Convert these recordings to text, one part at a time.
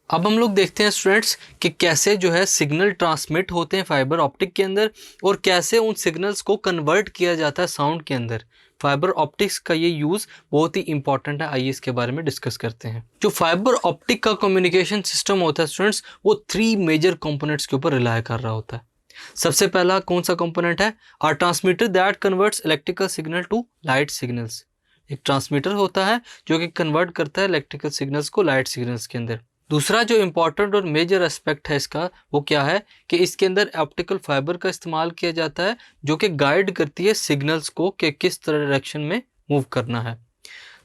अब हम लोग देखते हैं स्टूडेंट्स कि कैसे जो है सिग्नल ट्रांसमिट होते हैं फाइबर ऑप्टिक के अंदर और कैसे उन सिग्नल्स को कन्वर्ट किया जाता है साउंड के अंदर। फाइबर ऑप्टिक्स का ये यूज़ बहुत ही इंपॉर्टेंट है, आइए इसके बारे में डिस्कस करते हैं। जो फाइबर ऑप्टिक का कम्युनिकेशन सिस्टम होता है स्टूडेंट्स, वो 3 मेजर कंपोनेंट्स के ऊपर रिलाय कर रहा होता है। सबसे पहला कौन सा कंपोनेंट है? Are transmitter that converts electrical signal to light signals. एक ट्रांसमीटर होता है जो कि कन्वर्ट करता है इलेक्ट्रिकल सिग्नल्स को लाइट सिग्नल्स के अंदर। दूसरा जो इंपॉर्टेंट और मेजर एस्पेक्ट है इसका, वो क्या है कि इसके अंदर ऑप्टिकल फाइबर का इस्तेमाल किया जाता है जो कि गाइड करती है सिग्नल्स को कि किस तरह डायरेक्शन में मूव करना है।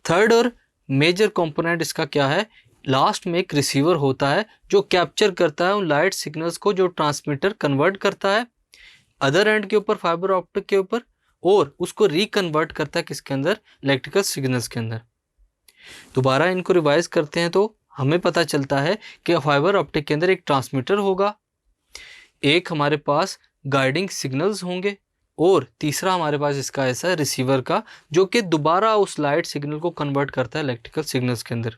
थर्ड और मेजर कंपोनेंट इसका क्या है? लास्ट में एक रिसीवर होता है जो कैप्चर करता है उन लाइट सिग्नल्स को जो ट्रांसमीटर कन्वर्ट करता है अदर एंड के ऊपर, फाइबर ऑप्टिक के ऊपर, और उसको रिकन्वर्ट करता है किसके अंदर? इलेक्ट्रिकल सिग्नल्स के अंदर। दोबारा इनको रिवाइज करते हैं तो हमें पता चलता है कि फाइबर ऑप्टिक के अंदर एक ट्रांसमीटर होगा, एक हमारे पास गाइडिंग सिग्नल्स होंगे, और तीसरा हमारे पास इसका ऐसा है रिसीवर का जो कि दोबारा उस लाइट सिग्नल को कन्वर्ट करता है इलेक्ट्रिकल सिग्नल्स के अंदर।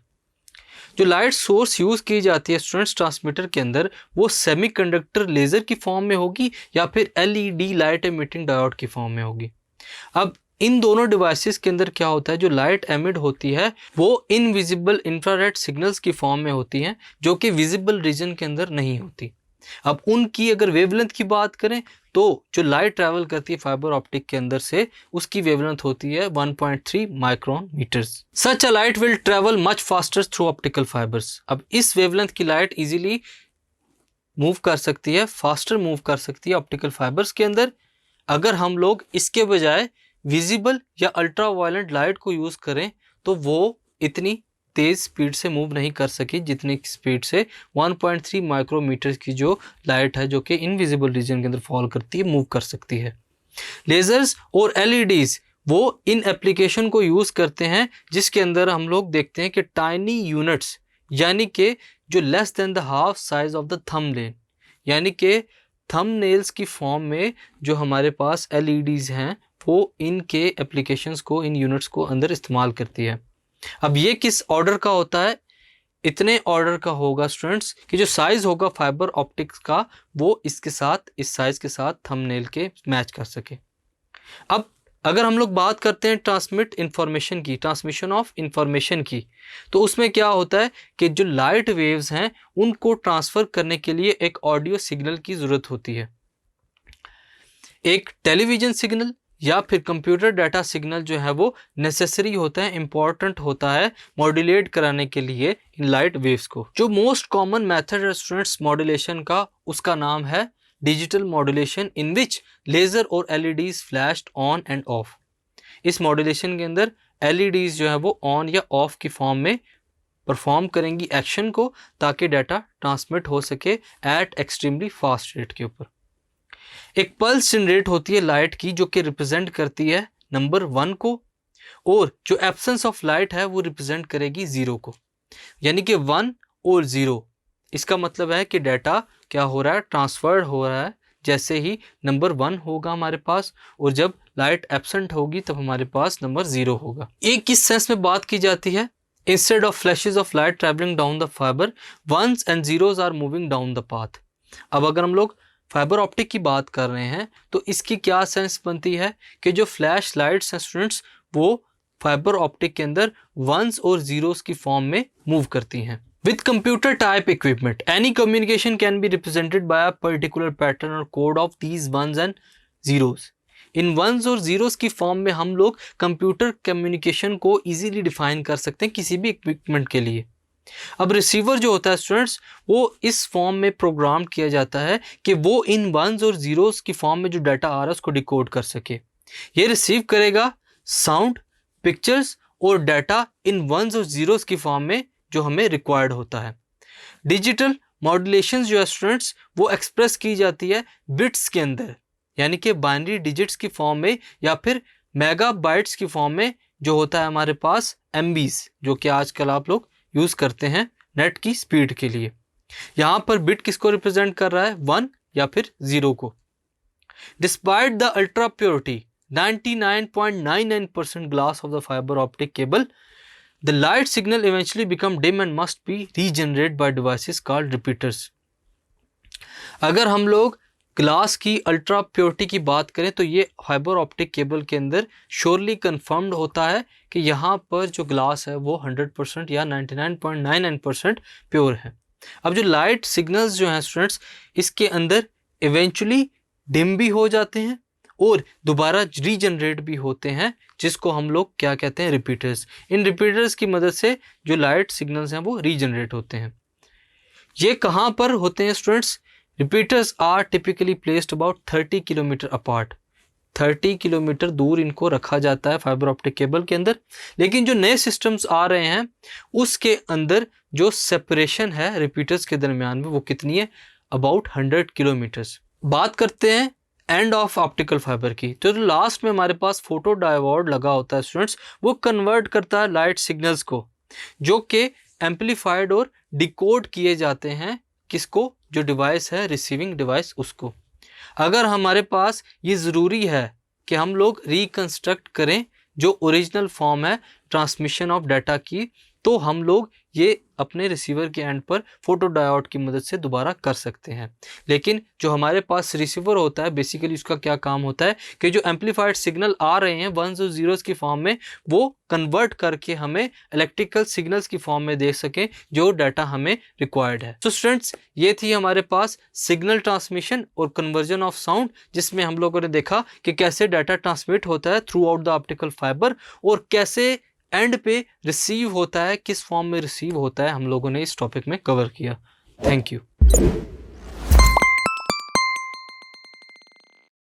जो लाइट सोर्स यूज़ की जाती है स्टूडेंट्स ट्रांसमीटर के अंदर, वो सेमीकंडक्टर लेज़र की फॉर्म में होगी या फिर एलईडी लाइट एमिटिंग डायोड की फॉर्म में होगी। अब इन दोनों डिवाइसेस के अंदर क्या होता है, जो लाइट एमिट होती है वो इनविजिबल इंफ्रारेड सिग्नल्स की फॉर्म में होती हैं जो कि विजिबल रीजन के अंदर नहीं होती। अब उनकी अगर वेवलेंथ की बात करें तो जो लाइट ट्रैवल करती है फाइबर ऑप्टिक के अंदर से, उसकी वेवलेंथ होती है 1.3 micron metres. Such a light will travel much faster through optical fibres. अब इस वेवलेंथ की लाइट इजीली मूव कर सकती है, फास्टर मूव कर सकती है ऑप्टिकल फाइबर्स के अंदर। अगर हम लोग इसके बजाय विजिबल या अल्ट्रा वायलेंट लाइट को यूज़ करें तो वो इतनी तेज़ स्पीड से मूव नहीं कर सकी जितनी स्पीड से 1.3 माइक्रोमीटर की जो लाइट है जो कि इनविजिबल रीजन के अंदर फॉल करती है, मूव कर सकती है। लेज़र्स और एलईडीज़ वो इन एप्लीकेशन को यूज़ करते हैं जिसके अंदर हम लोग देखते हैं कि टाइनी यूनिट्स, यानी कि जो less than the half size of the thumbnail, यानी कि थंबनेल्स की फॉर्म में जो हमारे पास एलईडीज़ हैं वो इनके एप्लीकेशंस को, इन यूनिट्स को अंदर इस्तेमाल करती है। अब ये किस ऑर्डर का होता है? इतने ऑर्डर का होगा स्टूडेंट्स कि जो साइज़ होगा फाइबर ऑप्टिक्स का वो इसके साथ, इस साइज़ के साथ थंबनेल के मैच कर सके। अब अगर हम लोग बात करते हैं ट्रांसमिट इंफॉर्मेशन की, ट्रांसमिशन ऑफ इंफॉर्मेशन की, तो उसमें क्या होता है कि जो लाइट वेव्स हैं उनको ट्रांसफ़र करने के लिए एक ऑडियो सिग्नल की ज़रूरत होती है। एक टेलीविज़न सिग्नल या फिर कंप्यूटर डाटा सिग्नल जो है वो नेसेसरी होता है, इंपॉर्टेंट होता है मॉड्यूलेट कराने के लिए इन लाइट वेव्स को। जो मोस्ट कॉमन मेथड है स्टूडेंट्स मॉड्यूलेशन का, उसका नाम है डिजिटल मॉड्यूलेशन, इन विच लेज़र और LEDs flashed on end of. इस मॉड्यूलेशन के अंदर एलईडीज जो है वो ऑन या ऑफ की फॉर्म में परफॉर्म करेंगी एक्शन को ताकि डाटा ट्रांसमिट हो सके एट एक्सट्रीमली फास्ट रेट के ऊपर। एक पल्स जनरेट होती है लाइट की जो कि रिप्रेजेंट करती है नंबर 1 को, और जो एब्सेंस ऑफ लाइट है वो रिप्रेजेंट करेगी 0 को, यानी कि 1 और 0। इसका मतलब है कि डाटा क्या हो रहा है, ट्रांसफर हो रहा है जैसे ही नंबर 1 होगा हमारे पास, और जब लाइट एब्सेंट होगी तब हमारे पास नंबर 0 होगा। ये किस सेंस में बात की जाती है? Instead of flashes of light travelling down the fibre, ones and zeros are moving down the path. अब अगर हम लोग फाइबर ऑप्टिक की बात कर रहे हैं तो इसकी क्या सेंस बनती है कि जो फ्लैश लाइट्स हैं स्टूडेंट्स वो फाइबर ऑप्टिक के अंदर वंस और जीरोस की फॉर्म में मूव करती हैं। With computer type equipment any communication can be represented by a particular pattern और code of these ones and zeros. इन वंस और जीरोस की फॉर्म में हम लोग कंप्यूटर कम्युनिकेशन को इजीली डिफाइन कर सकते हैं किसी भी इक्विपमेंट के लिए। अब रिसीवर जो होता है स्टूडेंट्स वो इस फॉर्म में प्रोग्राम किया जाता है कि वो इन वंस और जीरोस की फॉर्म में जो डाटा आ रहा है उसको डिकोड कर सके। ये रिसीव करेगा साउंड, पिक्चर्स और डाटा इन वंस और जीरोस की फॉर्म में जो हमें रिक्वायर्ड होता है। डिजिटल मॉड्यूलेशन जो है स्टूडेंट्स वो एक्सप्रेस की जाती है बिट्स के अंदर, यानी कि बाइनरी डिजिट्स की फॉर्म में या फिर मेगा बाइट्स की फॉर्म में जो होता है हमारे पास MBs, जो कि आजकल आप लोग यूज़ करते हैं नेट की स्पीड के लिए। यहाँ पर बिट किसको रिप्रेजेंट कर रहा है? 1 या फिर 0 को। Despite the ultra purity 99.99% glass of the fibre optic cable the light signal eventually become dim and must be regenerate by devices called repeaters. अगर हम लोग ग्लास की अल्ट्रा प्योरिटी की बात करें तो ये फाइबर ऑप्टिक केबल के अंदर श्योरली कंफर्म्ड होता है कि यहाँ पर जो ग्लास है वो 100% या 99.99% प्योर है। अब जो लाइट सिग्नल्स जो हैं स्टूडेंट्स, इसके अंदर इवेंचुअली डिम भी हो जाते हैं और दोबारा रीजनरेट भी होते हैं, जिसको हम लोग क्या कहते हैं, रिपीटर्स। इन रिपीटर्स की मदद से जो लाइट सिग्नल्स हैं वो रीजनरेट होते हैं। ये कहाँ पर होते हैं students? Repeaters are typically placed about 30 kilometre apart. 30 kilometre दूर इनको रखा जाता है फाइबर ऑप्टिक केबल के अंदर। लेकिन जो नए सिस्टम्स आ रहे हैं उसके अंदर जो सेपरेशन है रिपीटर्स के दरमियान में वो कितनी है? About 100 kilometres. बात करते हैं एंड ऑफ ऑप्टिकल फाइबर की। तो लास्ट में हमारे पास फोटो डायोड लगा होता है स्टूडेंट्स, वो कन्वर्ट करता है लाइट सिग्नल्स को, जो कि एम्पलीफाइड और डिकोड किए जाते हैं। किसको? जो डिवाइस है, रिसीविंग डिवाइस, उसको। अगर हमारे पास ये ज़रूरी है कि हम लोग रिकंस्ट्रक्ट करें जो ओरिजिनल फॉर्म है ट्रांसमिशन ऑफ डाटा की, तो हम लोग ये अपने रिसीवर के एंड पर फोटो डायोड की मदद से दोबारा कर सकते हैं। लेकिन जो हमारे पास रिसीवर होता है, बेसिकली उसका क्या काम होता है कि जो एम्पलीफाइड सिग्नल आ रहे हैं 1s और 0s की फॉर्म में, वो कन्वर्ट करके हमें इलेक्ट्रिकल सिग्नल्स की फॉर्म में दे सकें जो डाटा हमें रिक्वायर्ड है। तो स्टूडेंट्स, ये थी हमारे पास सिग्नल ट्रांसमिशन और कन्वर्जन ऑफ साउंड, जिसमें हम लोगों ने देखा कि कैसे डाटा ट्रांसमिट होता है through out the optical fibre और कैसे एंड पे रिसीव होता है, किस फॉर्म में रिसीव होता है, हम लोगों ने इस टॉपिक में कवर किया। Thank you.